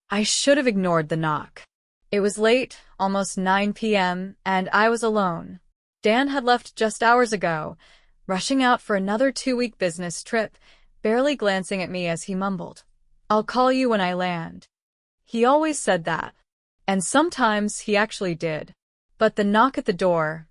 I should have ignored the knock. It was late, almost 9 p.m., and I was alone. Dan had left just hours ago, rushing out for another 2-week business trip, barely glancing at me as he mumbled, "I'll call you when I land." He always said that. And sometimes he actually did. But the knock at the door,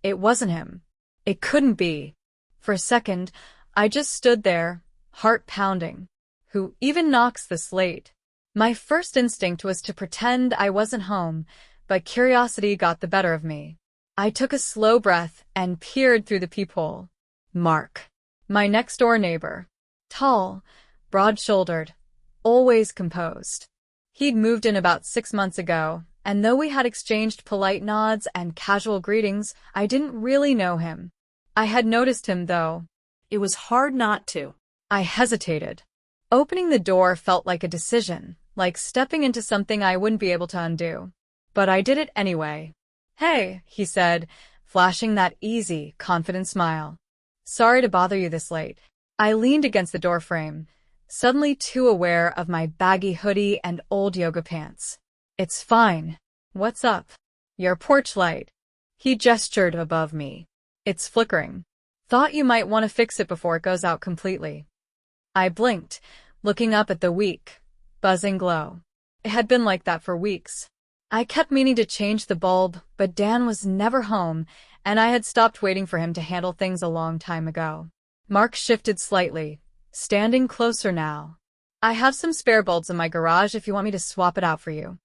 it wasn't him. It couldn't be. For a second, I just stood there, heart pounding. Who even knocks this late? My first instinct was to pretend I wasn't home, but curiosity got the better of me. I took a slow breath and peered through the peephole. Mark, my next-door neighbor. Tall, broad-shouldered, always composed. He'd moved in about 6 months ago, and though we had exchanged polite nods and casual greetings, I didn't really know him. I had noticed him, though. It was hard not to. I hesitated. Opening the door felt like a decision, like stepping into something I wouldn't be able to undo. But I did it anyway. "Hey," he said, flashing that easy, confident smile. "Sorry to bother you this late." I leaned against the doorframe, suddenly too aware of my baggy hoodie and old yoga pants. "It's fine. What's up?" "Your porch light." He gestured above me. "It's flickering. Thought you might want to fix it before it goes out completely." I blinked, looking up at the weak, buzzing glow. It had been like that for weeks. I kept meaning to change the bulb, but Dan was never home, and I had stopped waiting for him to handle things a long time ago. Mark shifted slightly, standing closer now. "I have some spare bulbs in my garage if you want me to swap it out for you."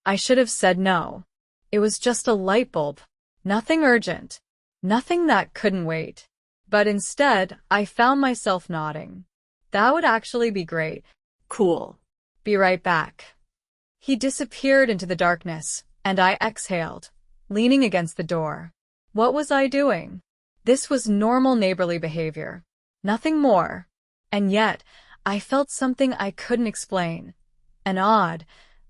I should have said no. It was just a light bulb. Nothing urgent. Nothing that couldn't wait. But instead, I found myself nodding. That would actually be great. Cool. Be right back. He disappeared into the darkness, and I exhaled, leaning against the door. What was I doing? This was normal neighborly behavior. Nothing more. And yet, I felt something I couldn't explain. An odd,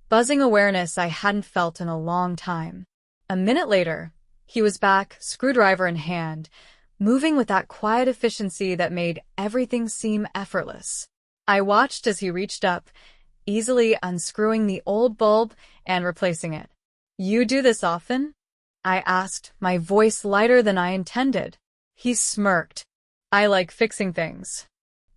buzzing awareness I hadn't felt in a long time. A minute later, he was back, screwdriver in hand, moving with that quiet efficiency that made everything seem effortless. I watched as he reached up, easily unscrewing the old bulb and replacing it. "You do this often?" I asked, my voice lighter than I intended. He smirked. "I like fixing things."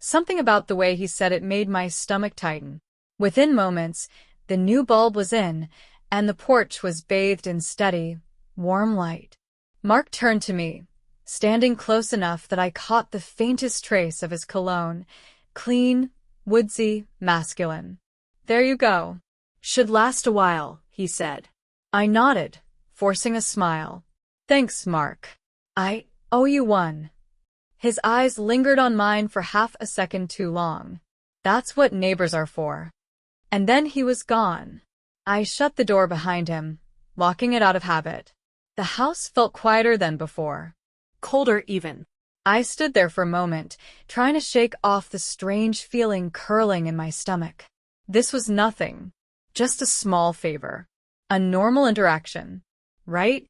Something about the way he said it made my stomach tighten. Within moments, the new bulb was in, and the porch was bathed in steady, warm light. Mark turned to me, standing close enough that I caught the faintest trace of his cologne, clean, woodsy, masculine. "There you go. Should last a while," he said. I nodded, forcing a smile. "Thanks, Mark. I owe you one." His eyes lingered on mine for half a second too long. That's what neighbors are for. And then he was gone. I shut the door behind him, locking it out of habit. The house felt quieter than before. Colder even. I stood there for a moment, trying to shake off the strange feeling curling in my stomach. This was nothing. Just a small favor. A normal interaction. Right?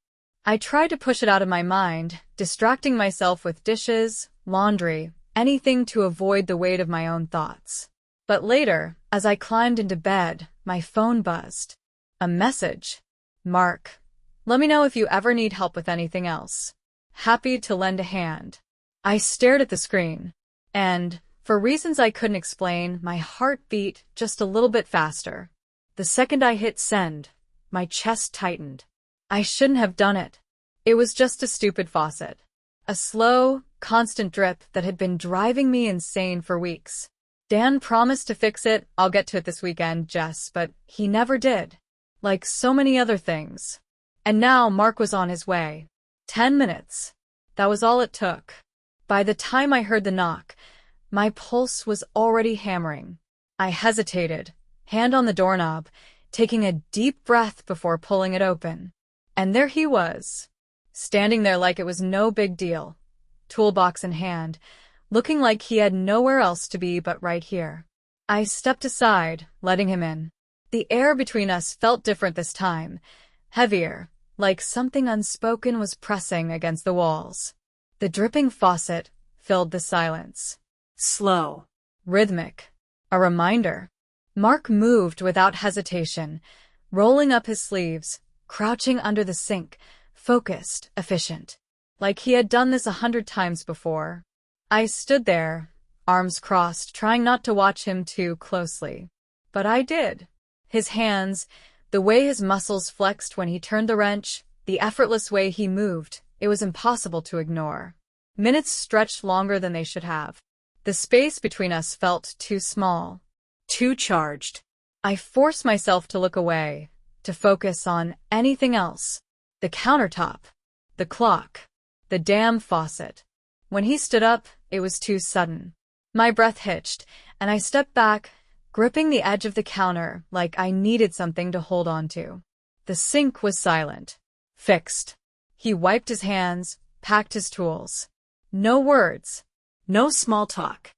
I tried to push it out of my mind, distracting myself with dishes, laundry, anything to avoid the weight of my own thoughts. But later, as I climbed into bed, my phone buzzed. A message. "Mark, let me know if you ever need help with anything else. Happy to lend a hand." I stared at the screen, and, for reasons I couldn't explain, my heart beat just a little bit faster. The second I hit send, my chest tightened. I shouldn't have done it. It was just a stupid faucet. A slow, constant drip that had been driving me insane for weeks. Dan promised to fix it. "I'll get to it this weekend, Jess," but he never did. Like so many other things. And now Mark was on his way. 10 minutes. That was all it took. By the time I heard the knock, my pulse was already hammering. I hesitated, hand on the doorknob, taking a deep breath before pulling it open. And there he was, standing there like it was no big deal, toolbox in hand, looking like he had nowhere else to be but right here. I stepped aside, letting him in. The air between us felt different this time, heavier, like something unspoken was pressing against the walls. The dripping faucet filled the silence. Slow. Rhythmic. A reminder. Mark moved without hesitation, rolling up his sleeves, crouching under the sink, focused, efficient. Like he had done this 100 times before. I stood there, arms crossed, trying not to watch him too closely. But I did. His hands, the way his muscles flexed when he turned the wrench, the effortless way he moved, it was impossible to ignore. Minutes stretched longer than they should have. The space between us felt too small, Too charged. I forced myself to look away, to focus on anything else. The countertop, the clock, the damn faucet. When he stood up, it was too sudden. My breath hitched, and I stepped back, gripping the edge of the counter like I needed something to hold on to. The sink was silent. Fixed. He wiped his hands, packed his tools. No words. No small talk.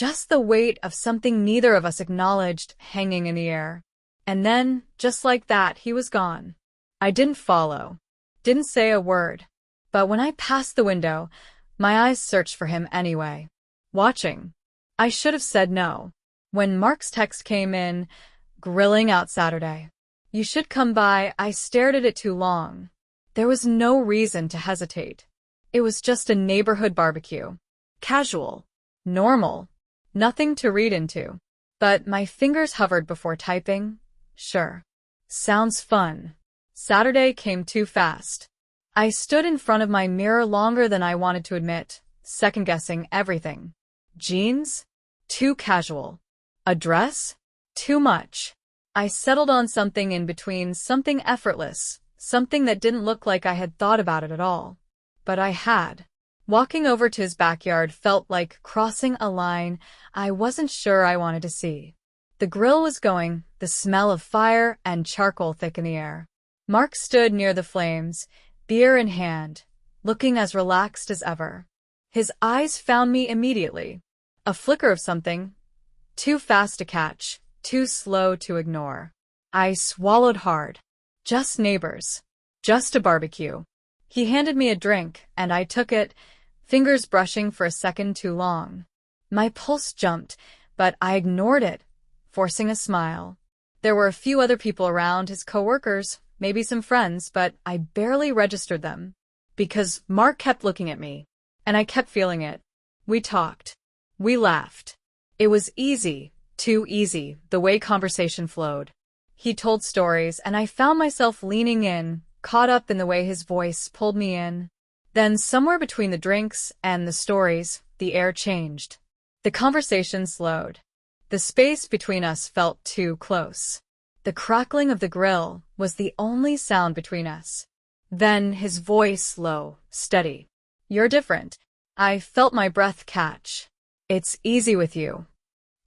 Just the weight of something neither of us acknowledged hanging in the air. And then, just like that, he was gone. I didn't follow. Didn't say a word. But when I passed the window, my eyes searched for him anyway. Watching. I should have said no. When Mark's text came in, grilling out Saturday. You should come by. I stared at it too long. There was no reason to hesitate. It was just a neighborhood barbecue. Casual. Normal. Nothing to read into. But my fingers hovered before typing. Sure. Sounds fun. Saturday came too fast. I stood in front of my mirror longer than I wanted to admit, second-guessing everything. Jeans? Too casual. A dress? Too much. I settled on something in between, something effortless, something that didn't look like I had thought about it at all. But I had. Walking over to his backyard felt like crossing a line I wasn't sure I wanted to see. The grill was going, the smell of fire and charcoal thick in the air. Mark stood near the flames, beer in hand, looking as relaxed as ever. His eyes found me immediately. A flicker of something, too fast to catch, too slow to ignore. I swallowed hard. Just neighbors. Just a barbecue. He handed me a drink, and I took it, fingers brushing for a second too long. My pulse jumped, but I ignored it, forcing a smile. There were a few other people around, his coworkers, maybe some friends, but I barely registered them. Because Mark kept looking at me, and I kept feeling it. We talked. We laughed. It was easy, too easy, the way conversation flowed. He told stories, and I found myself leaning in, caught up in the way his voice pulled me in. Then, somewhere between the drinks and the stories, the air changed. The conversation slowed. The space between us felt too close. The crackling of the grill was the only sound between us. Then his voice low, steady. You're different. I felt my breath catch. It's easy with you.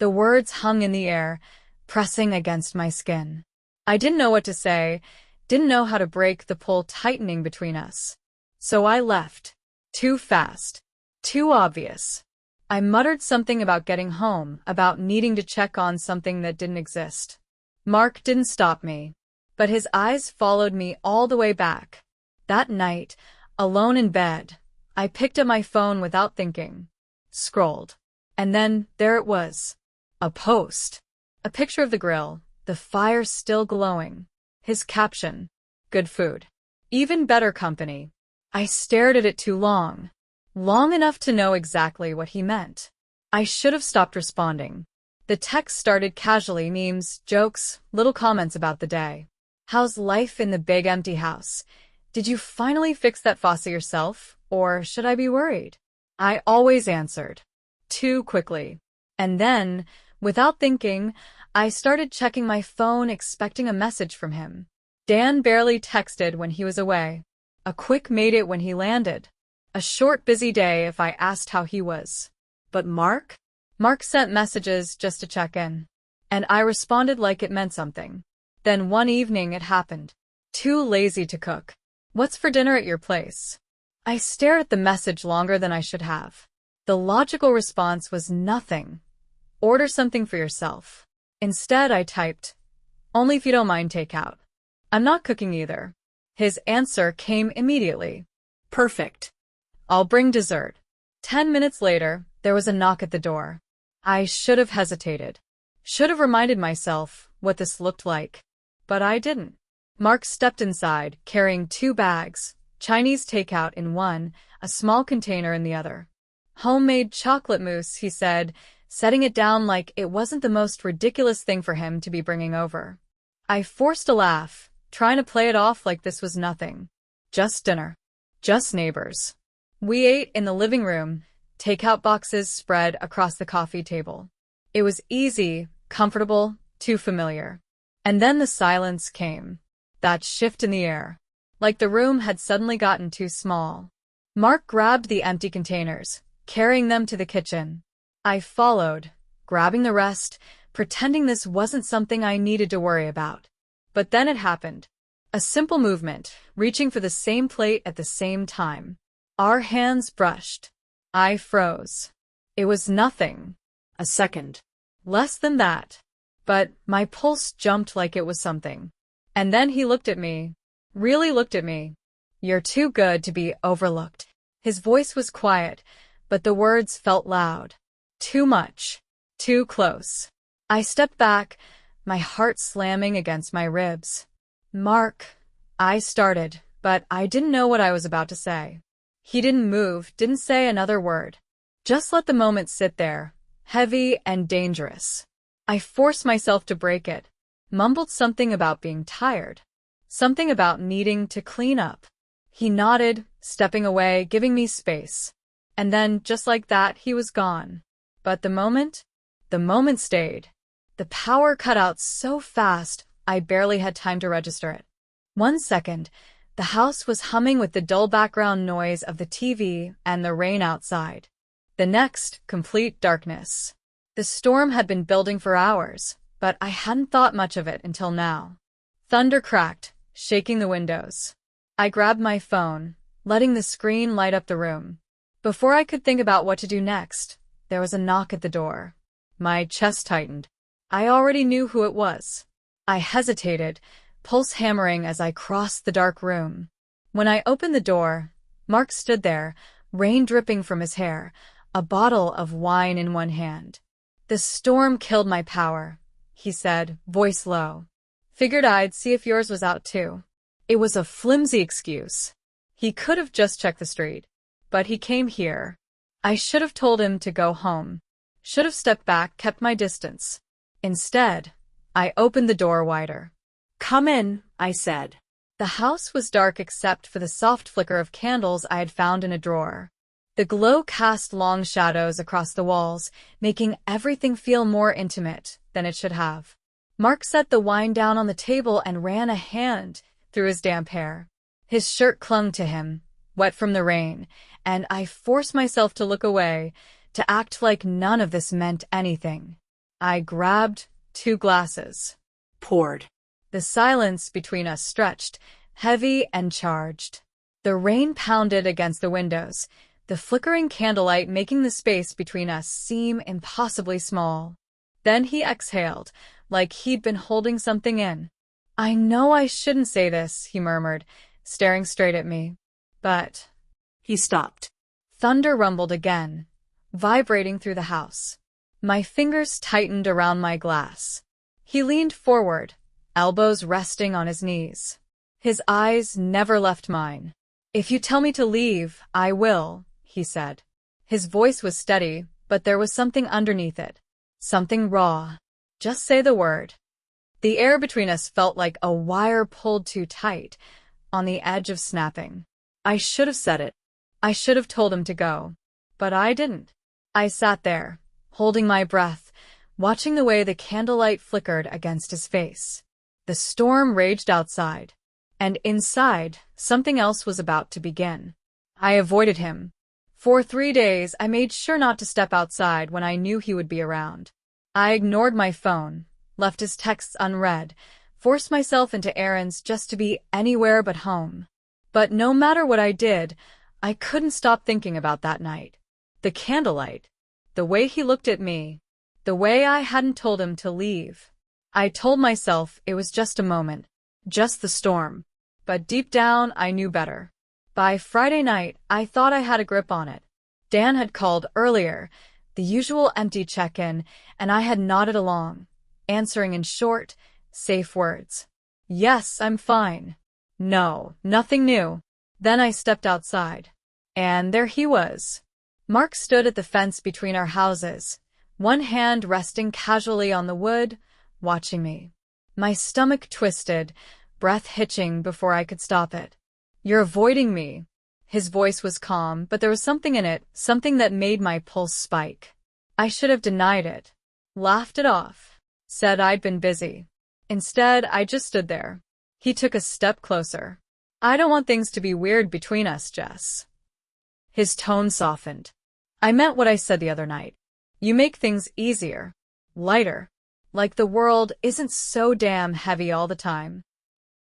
The words hung in the air, pressing against my skin. I didn't know what to say, didn't know how to break the pull tightening between us. So I left. Too fast. Too obvious. I muttered something about getting home, about needing to check on something that didn't exist. Mark didn't stop me, but his eyes followed me all the way back. That night, alone in bed, I picked up my phone without thinking. Scrolled. And then, there it was. A post. A picture of the grill, the fire still glowing. His caption. Good food. Even better company. I stared at it too long. Long enough to know exactly what he meant. I should have stopped responding. The text started casually, memes, jokes, little comments about the day. How's life in the big empty house? Did you finally fix that faucet yourself, or should I be worried? I always answered. Too quickly. And then, without thinking, I started checking my phone, expecting a message from him. Dan barely texted when he was away. A quick made it when he landed. A short, busy day if I asked how he was. But Mark? Mark sent messages just to check in. And I responded like it meant something. Then one evening it happened. Too lazy to cook. What's for dinner at your place? I stared at the message longer than I should have. The logical response was nothing. Order something for yourself. Instead I typed, only if you don't mind takeout. I'm not cooking either. His answer came immediately. Perfect. I'll bring dessert. 10 minutes later, there was a knock at the door. I should have hesitated. Should have reminded myself what this looked like. But I didn't. Mark stepped inside, carrying 2 bags, Chinese takeout in one, a small container in the other. Homemade chocolate mousse, he said, setting it down like it wasn't the most ridiculous thing for him to be bringing over. I forced a laugh, trying to play it off like this was nothing. Just dinner. Just neighbors. We ate in the living room, takeout boxes spread across the coffee table. It was easy, comfortable, too familiar. And then the silence came. That shift in the air. Like the room had suddenly gotten too small. Mark grabbed the empty containers, carrying them to the kitchen. I followed, grabbing the rest, pretending this wasn't something I needed to worry about. But then it happened. A simple movement, reaching for the same plate at the same time. Our hands brushed. I froze. It was nothing. A second. Less than that. But my pulse jumped like it was something. And then he looked at me. Really looked at me. You're too good to be overlooked. His voice was quiet, but the words felt loud. Too much. Too close. I stepped back, my heart slamming against my ribs. Mark, I started, but I didn't know what I was about to say. He didn't move, didn't say another word. Just let the moment sit there, heavy and dangerous. I forced myself to break it, mumbled something about being tired, something about needing to clean up. He nodded, stepping away, giving me space. And then, just like that, he was gone. But the moment stayed. The power cut out so fast, I barely had time to register it. 1 second, the house was humming with the dull background noise of the TV and the rain outside. The next, complete darkness. The storm had been building for hours, but I hadn't thought much of it until now. Thunder cracked, shaking the windows. I grabbed my phone, letting the screen light up the room. Before I could think about what to do next, there was a knock at the door. My chest tightened. I already knew who it was. I hesitated, pulse hammering as I crossed the dark room. When I opened the door, Mark stood there, rain dripping from his hair, a bottle of wine in one hand. The storm killed my power, he said, voice low. Figured I'd see if yours was out too. It was a flimsy excuse. He could have just checked the street. But he came here. I should have told him to go home. Should have stepped back, kept my distance. Instead, I opened the door wider. Come in, I said. The house was dark except for the soft flicker of candles I had found in a drawer. The glow cast long shadows across the walls, making everything feel more intimate than it should have. Mark set the wine down on the table and ran a hand through his damp hair. His shirt clung to him, wet from the rain, and I forced myself to look away, to act like none of this meant anything. I grabbed 2 glasses. Poured. The silence between us stretched, heavy and charged. The rain pounded against the windows, the flickering candlelight making the space between us seem impossibly small. Then he exhaled, like he'd been holding something in. I know I shouldn't say this, he murmured, staring straight at me. But... He stopped. Thunder rumbled again, vibrating through the house. My fingers tightened around my glass. He leaned forward, elbows resting on his knees. His eyes never left mine. If you tell me to leave, I will, he said. His voice was steady, but there was something underneath it. Something raw. Just say the word. The air between us felt like a wire pulled too tight, on the edge of snapping. I should have said it. I should have told him to go. But I didn't. I sat there, holding my breath, watching the way the candlelight flickered against his face. The storm raged outside. And inside, something else was about to begin. I avoided him. For 3 days, I made sure not to step outside when I knew he would be around. I ignored my phone, left his texts unread, forced myself into errands just to be anywhere but home. But no matter what I did, I couldn't stop thinking about that night. The candlelight. The way he looked at me. The way I hadn't told him to leave. I told myself it was just a moment. Just the storm. But deep down, I knew better. By Friday night, I thought I had a grip on it. Dan had called earlier, the usual empty check-in, and I had nodded along, answering in short, safe words. Yes, I'm fine. No, nothing new. Then I stepped outside. And there he was. Mark stood at the fence between our houses, one hand resting casually on the wood, watching me. My stomach twisted, breath hitching before I could stop it. You're avoiding me. His voice was calm, but there was something in it, something that made my pulse spike. I should have denied it, laughed it off, said I'd been busy. Instead, I just stood there. He took a step closer. I don't want things to be weird between us, Jess. His tone softened. I meant what I said the other night. You make things easier, lighter, like the world isn't so damn heavy all the time.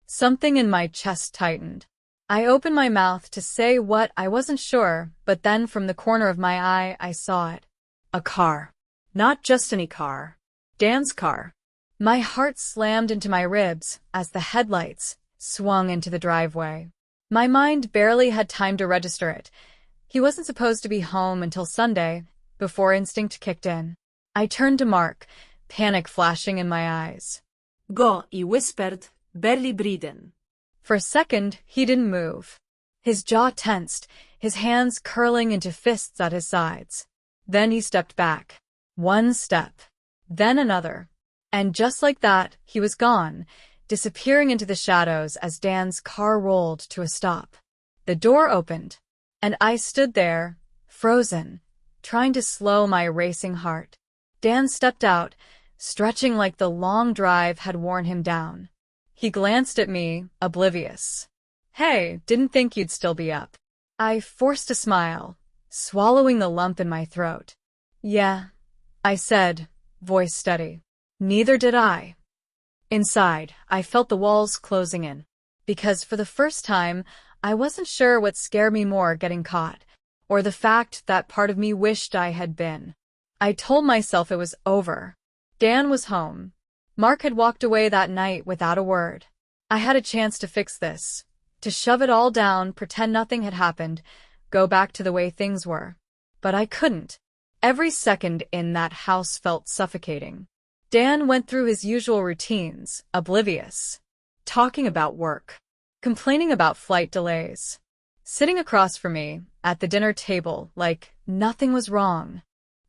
Something in my chest tightened. I opened my mouth to say what I wasn't sure, but then from the corner of my eye I saw it. A car. Not just any car. Dan's car. My heart slammed into my ribs as the headlights swung into the driveway. My mind barely had time to register it. He wasn't supposed to be home until Sunday, before instinct kicked in. I turned to Mark, panic flashing in my eyes. Go, he whispered, barely breathing. For a second, he didn't move. His jaw tensed, his hands curling into fists at his sides. Then he stepped back. One step. Then another. And just like that, he was gone, disappearing into the shadows as Dan's car rolled to a stop. The door opened, and I stood there, frozen, trying to slow my racing heart. Dan stepped out, stretching like the long drive had worn him down. He glanced at me, oblivious. Hey, didn't think you'd still be up. I forced a smile, swallowing the lump in my throat. Yeah, I said, voice steady. Neither did I. Inside, I felt the walls closing in. Because for the first time, I wasn't sure what scared me more, getting caught, or the fact that part of me wished I had been. I told myself it was over. Dan was home. Mark had walked away that night without a word. I had a chance to fix this, to shove it all down, pretend nothing had happened, go back to the way things were. But I couldn't. Every second in that house felt suffocating. Dan went through his usual routines, oblivious. Talking about work. Complaining about flight delays. Sitting across from me, at the dinner table, like nothing was wrong.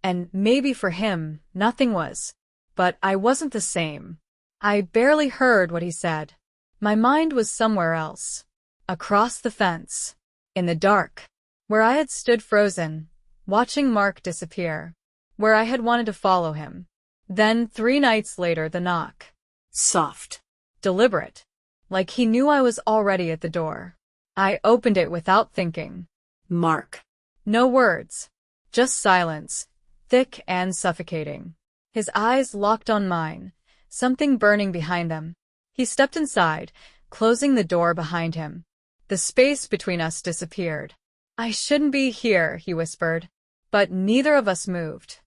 And maybe for him, nothing was. But I wasn't the same. I barely heard what he said. My mind was somewhere else. Across the fence. In the dark. Where I had stood frozen, watching Mark disappear. Where I had wanted to follow him. Then 3 nights later, the knock. Soft. Deliberate. Like he knew I was already at the door. I opened it without thinking. Mark. No words. Just silence. Thick and suffocating. His eyes locked on mine, something burning behind them. He stepped inside, closing the door behind him. The space between us disappeared. I shouldn't be here, he whispered. But neither of us moved.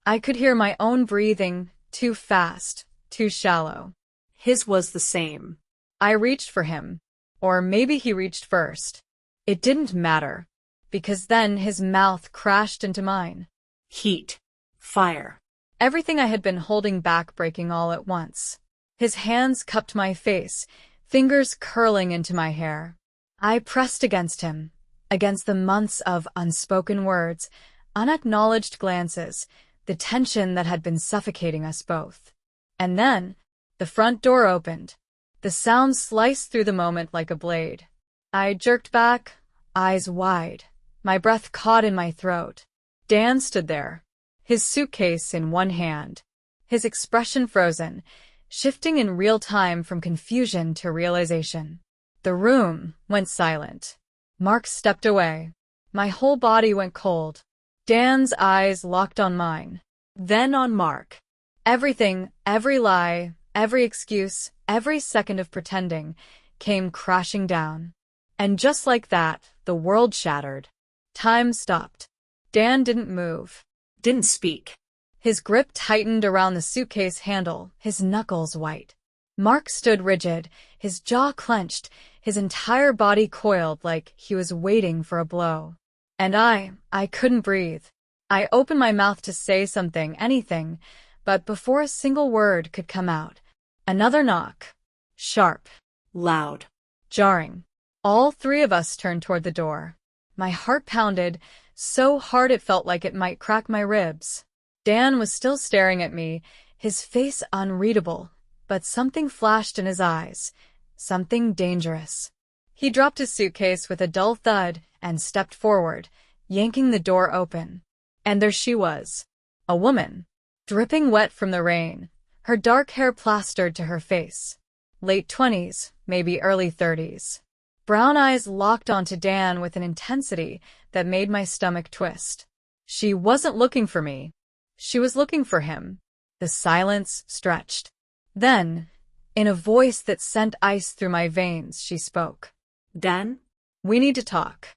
I could hear my own breathing, too fast, too shallow. His was the same. I reached for him. Or maybe he reached first. It didn't matter. Because then his mouth crashed into mine. Heat. Fire. Everything I had been holding back breaking all at once. His hands cupped my face, fingers curling into my hair. I pressed against him, against the months of unspoken words, unacknowledged glances, the tension that had been suffocating us both. And then, the front door opened. The sound sliced through the moment like a blade. I jerked back, eyes wide, my breath caught in my throat. Dan stood there, his suitcase in one hand, his expression frozen, shifting in real time from confusion to realization. The room went silent. Mark stepped away. My whole body went cold. Dan's eyes locked on mine, then on Mark. Everything, every lie, every excuse, every second of pretending, came crashing down. And just like that, the world shattered. Time stopped. Dan didn't move. Didn't speak. His grip tightened around the suitcase handle, his knuckles white. Mark stood rigid, his jaw clenched, his entire body coiled like he was waiting for a blow. And I couldn't breathe. I opened my mouth to say something, anything, But before a single word could come out, another knock. Sharp. Loud. Jarring. All three of us turned toward the door. My heart pounded so hard it felt like it might crack my ribs. Dan was still staring at me, his face unreadable, but something flashed in his eyes. Something dangerous. He dropped his suitcase with a dull thud and stepped forward, yanking the door open. And there she was. A woman. Dripping wet from the rain, her dark hair plastered to her face. Late 20s, maybe early 30s. Brown eyes locked onto Dan with an intensity that made my stomach twist. She wasn't looking for me. She was looking for him. The silence stretched. Then, in a voice that sent ice through my veins, she spoke. Dan? We need to talk.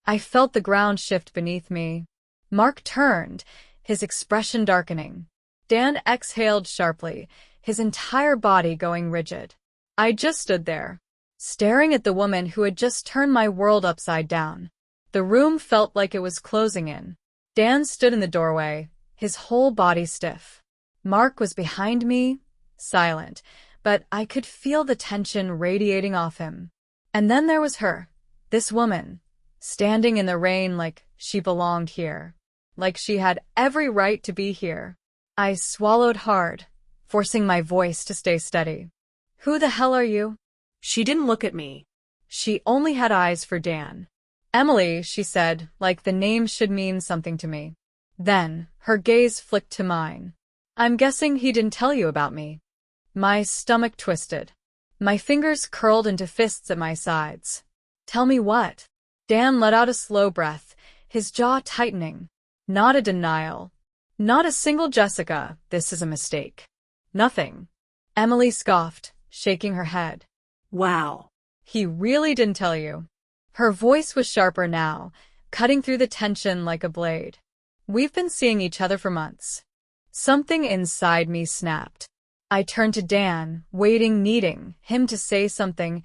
I felt the ground shift beneath me. Mark turned, his expression darkening. Dan exhaled sharply, his entire body going rigid. I just stood there, staring at the woman who had just turned my world upside down. The room felt like it was closing in. Dan stood in the doorway, his whole body stiff. Mark was behind me, silent, but I could feel the tension radiating off him. And then there was her, this woman, standing in the rain like she belonged here, like she had every right to be here. I swallowed hard, forcing my voice to stay steady. Who the hell are you? She didn't look at me. She only had eyes for Dan. Emily, she said, like the name should mean something to me. Then, her gaze flicked to mine. I'm guessing he didn't tell you about me. My stomach twisted. My fingers curled into fists at my sides. Tell me what? Dan let out a slow breath, his jaw tightening. Not a denial. Not a single Jessica, this is a mistake. Nothing. Emily scoffed, shaking her head. Wow. He really didn't tell you. Her voice was sharper now, cutting through the tension like a blade. We've been seeing each other for months. Something inside me snapped. I turned to Dan, waiting, needing him to say something,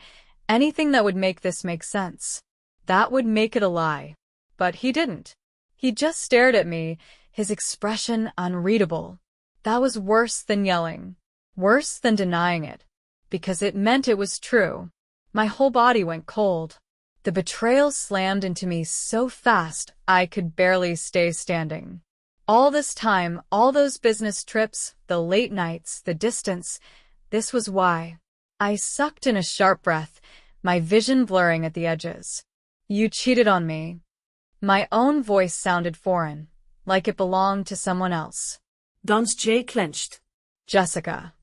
anything that would make this make sense. That would make it a lie. But he didn't. He just stared at me, his expression unreadable. That was worse than yelling. Worse than denying it. Because it meant it was true. My whole body went cold. The betrayal slammed into me so fast I could barely stay standing. All this time, all those business trips, the late nights, the distance, this was why. I sucked in a sharp breath, my vision blurring at the edges. You cheated on me. My own voice sounded foreign, like it belonged to someone else. Dan's jaw clenched. Jessica.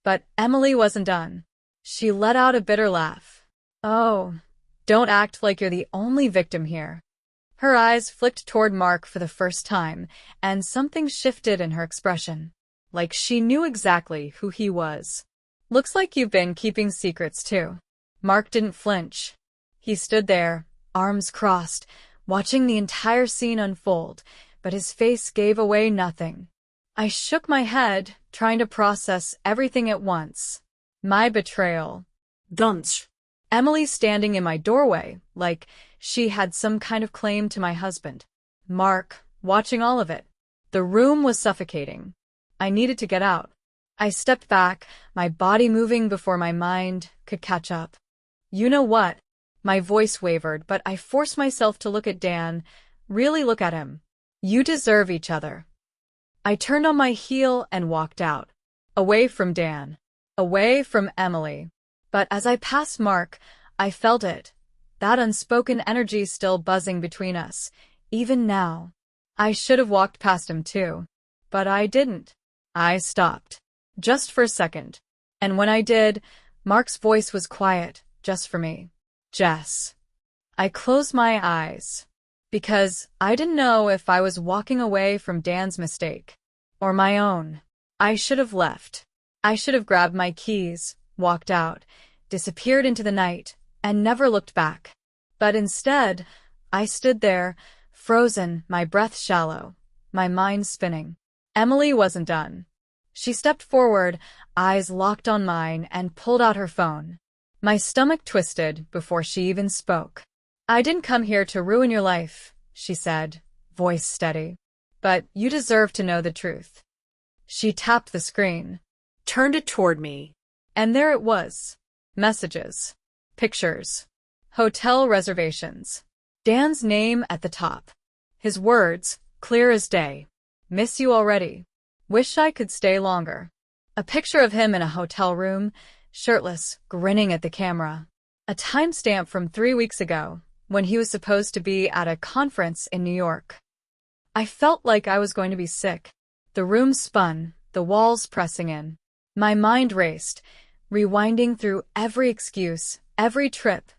But Emily wasn't done. She let out a bitter laugh. Oh, don't act like you're the only victim here. Her eyes flicked toward Mark for the first time, and something shifted in her expression. Like she knew exactly who he was. Looks like you've been keeping secrets too. Mark didn't flinch. He stood there, arms crossed, watching the entire scene unfold, but his face gave away nothing. I shook my head, trying to process everything at once. My betrayal. Dan's. Emily standing in my doorway, like she had some kind of claim to my husband. Mark, watching all of it. The room was suffocating. I needed to get out. I stepped back, my body moving before my mind could catch up. You know what? My voice wavered, but I forced myself to look at Dan, really look at him. You deserve each other. I turned on my heel and walked out. Away from Dan. Away from Emily. But as I passed Mark, I felt it. That unspoken energy still buzzing between us, even now. I should have walked past him too. But I didn't. I stopped. Just for a second. And when I did, Mark's voice was quiet, just for me. Jess. I closed my eyes. Because I didn't know if I was walking away from Dan's mistake. Or my own. I should have left. I should have grabbed my keys, walked out, disappeared into the night, and never looked back. But instead, I stood there, frozen, my breath shallow, my mind spinning. Emily wasn't done. She stepped forward, eyes locked on mine, and pulled out her phone. My stomach twisted before she even spoke. I didn't come here to ruin your life, she said, voice steady. But you deserve to know the truth. She tapped the screen, turned it toward me. and there it was. Messages, pictures, hotel reservations. Dan's name at the top. His words, clear as day. Miss you already. Wish I could stay longer. A picture of him in a hotel room, shirtless, grinning at the camera. A timestamp from 3 weeks ago, when he was supposed to be at a conference in New York. I felt like I was going to be sick. The room spun, the walls pressing in. My mind raced, rewinding through every excuse, every trip,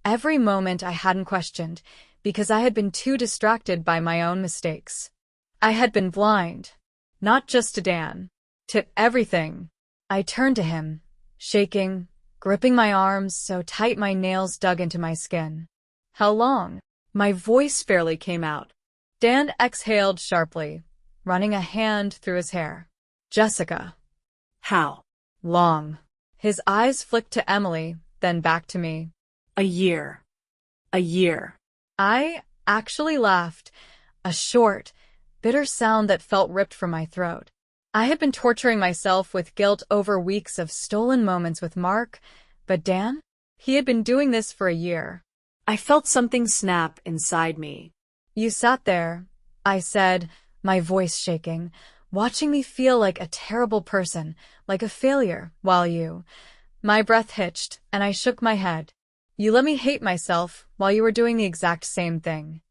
every moment I hadn't questioned, because I had been too distracted by my own mistakes. I had been blind, not just to Dan, to everything. I turned to him, shaking, gripping my arms so tight my nails dug into my skin. How long? My voice barely came out. Dan exhaled sharply, running a hand through his hair. Jessica. How? Long. His eyes flicked to Emily, then back to me. A year. A year. I actually laughed, a short, bitter sound that felt ripped from my throat. I had been torturing myself with guilt over weeks of stolen moments with Mark, but Dan? He had been doing this for a year. I felt something snap inside me. You sat there, I said, my voice shaking, watching me feel like a terrible person, like a failure, while you... My breath hitched, and I shook my head. You let me hate myself while you were doing the exact same thing.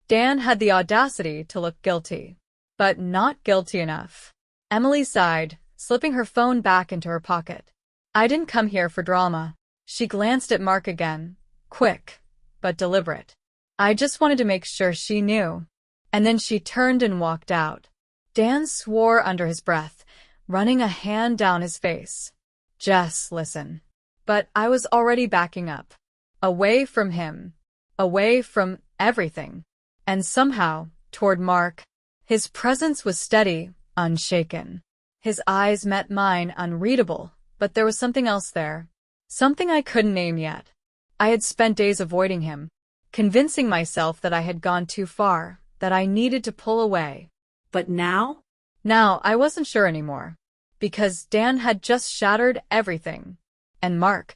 Dan had the audacity to look guilty, but not guilty enough. Emily sighed, slipping her phone back into her pocket. I didn't come here for drama. She glanced at Mark again, quick, but deliberate. I just wanted to make sure she knew. And then she turned and walked out. Dan swore under his breath, running a hand down his face. Jess, listen. But I was already backing up. Away from him. Away from everything. And somehow, toward Mark. His presence was steady, unshaken. His eyes met mine, unreadable, but there was something else there. Something I couldn't name yet. I had spent days avoiding him, convincing myself that I had gone too far, that I needed to pull away. But now? Now I wasn't sure anymore. Because Dan had just shattered everything. And Mark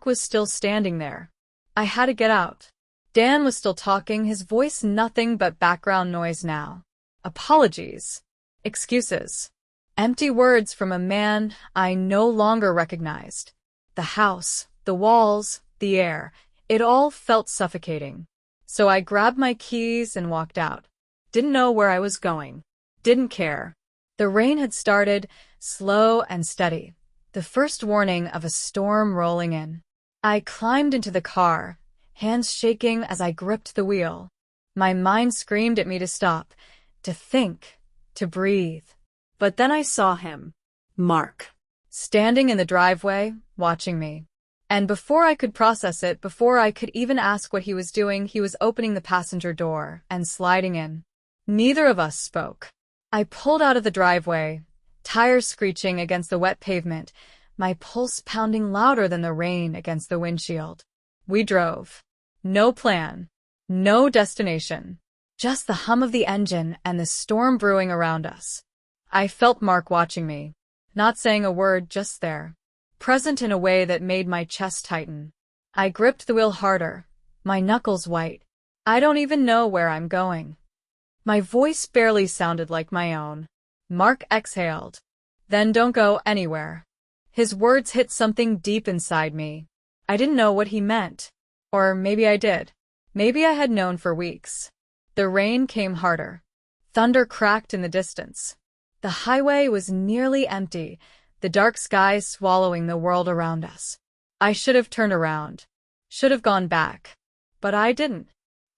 was still standing there. I had to get out. Dan was still talking, his voice nothing but background noise now. Apologies. Excuses. Empty words from a man I no longer recognized. The house, the walls, the air, it all felt suffocating. So I grabbed my keys and walked out. Didn't know where I was going. Didn't care. The rain had started, slow and steady. The first warning of a storm rolling in. I climbed into the car, hands shaking as I gripped the wheel. My mind screamed at me to stop, to think, to breathe. But then I saw him, Mark, standing in the driveway, watching me. And before I could process it, before I could even ask what he was doing, he was opening the passenger door and sliding in. Neither of us spoke. I pulled out of the driveway, tires screeching against the wet pavement, my pulse pounding louder than the rain against the windshield. We drove. No plan. No destination. Just the hum of the engine and the storm brewing around us. I felt Mark watching me, not saying a word, just there, present in a way that made my chest tighten. I gripped the wheel harder, my knuckles white. I don't even know where I'm going. My voice barely sounded like my own. Mark exhaled. Then don't go anywhere. His words hit something deep inside me. I didn't know what he meant. Or maybe I did. Maybe I had known for weeks. The rain came harder. Thunder cracked in the distance. The highway was nearly empty, the dark sky swallowing the world around us. I should have turned around. Should have gone back. But I didn't.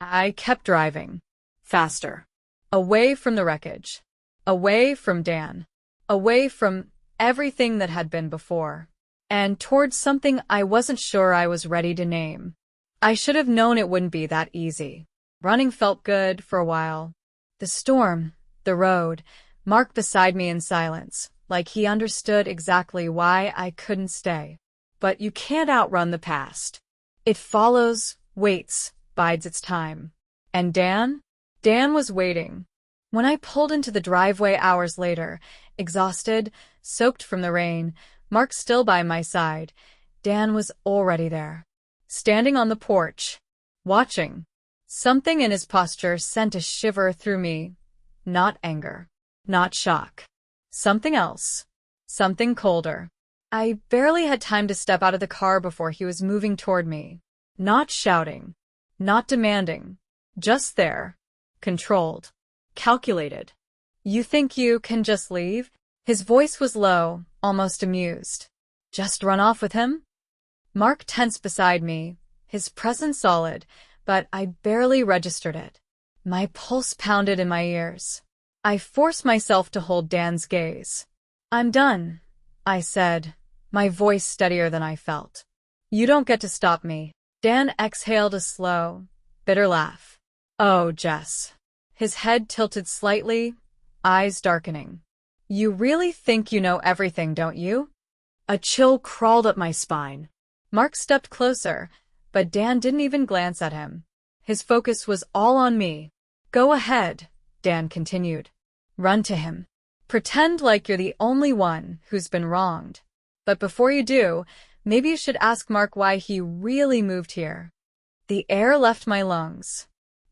I kept driving. Faster. Away from the wreckage. Away from Dan. Away from everything that had been before. And towards something I wasn't sure I was ready to name. I should have known it wouldn't be that easy. Running felt good for a while. The storm, the road, Mark beside me in silence, like he understood exactly why I couldn't stay. But you can't outrun the past. It follows, waits, bides its time. And Dan? Dan was waiting. When I pulled into the driveway hours later, exhausted, soaked from the rain, Mark still by my side, Dan was already there. Standing on the porch, watching. Something in his posture sent a shiver through me. Not anger. Not shock. Something else. Something colder. I barely had time to step out of the car before he was moving toward me. Not shouting. Not demanding. Just there. Controlled. Calculated. You think you can just leave? His voice was low, almost amused. Just run off with him? Mark tensed beside me, his presence solid, but I barely registered it. My pulse pounded in my ears. I forced myself to hold Dan's gaze. I'm done, I said, my voice steadier than I felt. You don't get to stop me. Dan exhaled a slow, bitter laugh. Oh, Jess. His head tilted slightly, eyes darkening. You really think you know everything, don't you? A chill crawled up my spine. Mark stepped closer, but Dan didn't even glance at him. His focus was all on me. Go ahead, Dan continued. Run to him. Pretend like you're the only one who's been wronged. But before you do, maybe you should ask Mark why he really moved here. The air left my lungs.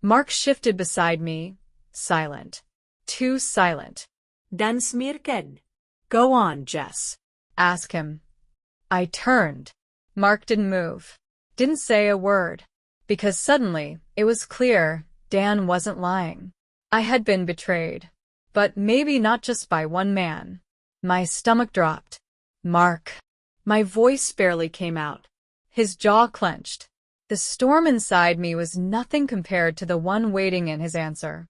Mark shifted beside me, silent. Too silent. Dan smirked. Go on, Jess. Ask him. I turned. Mark didn't move. Didn't say a word. Because suddenly, it was clear Dan wasn't lying. I had been betrayed. But maybe not just by one man. My stomach dropped. Mark. My voice barely came out. His jaw clenched. The storm inside me was nothing compared to the one waiting in his answer.